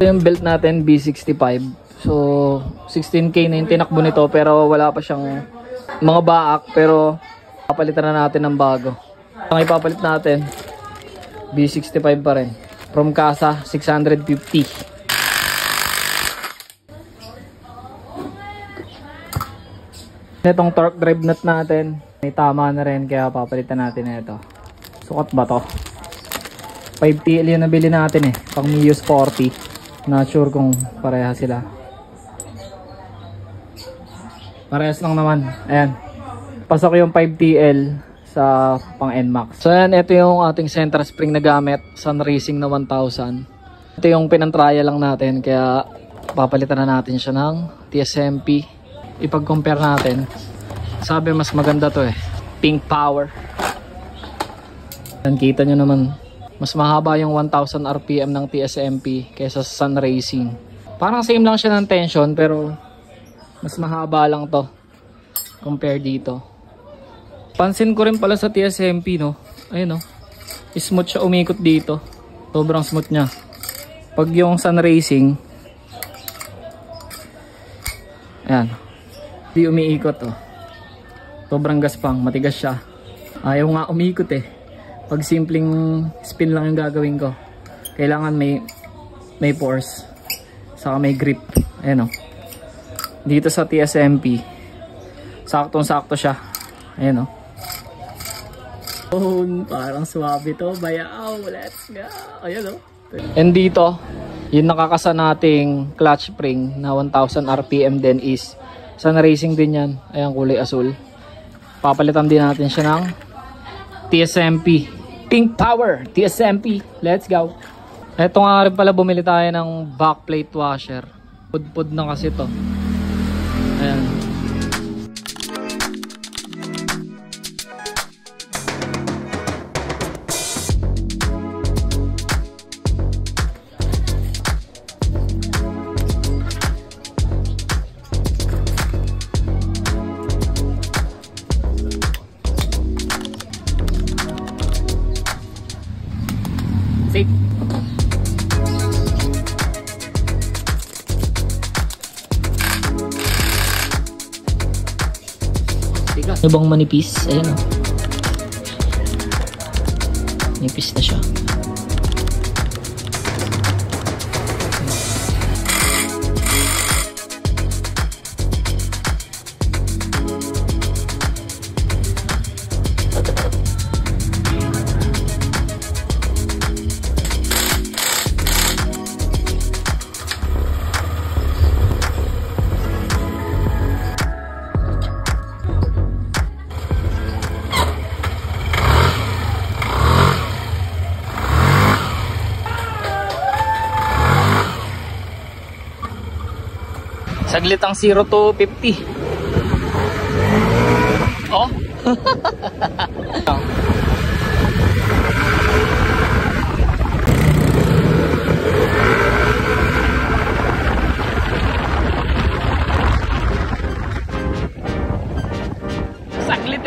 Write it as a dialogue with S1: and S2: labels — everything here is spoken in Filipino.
S1: Yung belt natin B65, so 16K na yung tinakbo nito pero wala pa siyang mga baak, pero papalitan na natin ng bago. Ang ipapalit natin B65 pa rin from Casa, 650. Itong torque drive nut natin may tama na rin kaya papalitan natin na ito. Sukat ba to? 5TL yung nabili natin pang Mius 40. Not sure kung pareha sila. Parehas lang naman. Ayan. Pasok yung 5TL sa pang NMAX. So ayan, ito yung ating center spring na gamit. Sun Racing na 1000. Ito yung pinantraya lang natin. Kaya papalitan na natin siya ng TSMP. Ipag-compare natin. Sabi mas maganda to Pink Power. Ayan, kita nyo naman. Mas mahaba yung 1000 RPM ng TSMP kaysa sa Sun Racing. Parang same lang siya ng tension pero mas mahaba lang to compare dito. Pansin ko rin pala sa TSMP ayun smooth siya umikot dito. Sobrang smooth niya. Pag yung Sun Racing, ayan, di umiikot sobrang gaspang, matigas siya. Ayaw nga umikot pag simpleng spin lang yung gagawin ko. Kailangan may force. Saka may grip. Ayan dito sa TSMP, saktong-sakto siya. Ayan parang swabe to. Bayaw, let's go. Ayan And dito, yung nakakasa nating clutch spring na 1000 RPM din is Sun Racing din yan. Ayan, kulay asul. Papalitan din natin siya ng TSMP Pink Power TSMP. Let's go. Eto nga rin pala, bumili tayo ng backplate washer. Pudpud na kasi to. Ayan. Safe. Ano bang manipis? Ayan nipis na siya. Saglit ang 0 to 50. Oh. Saglit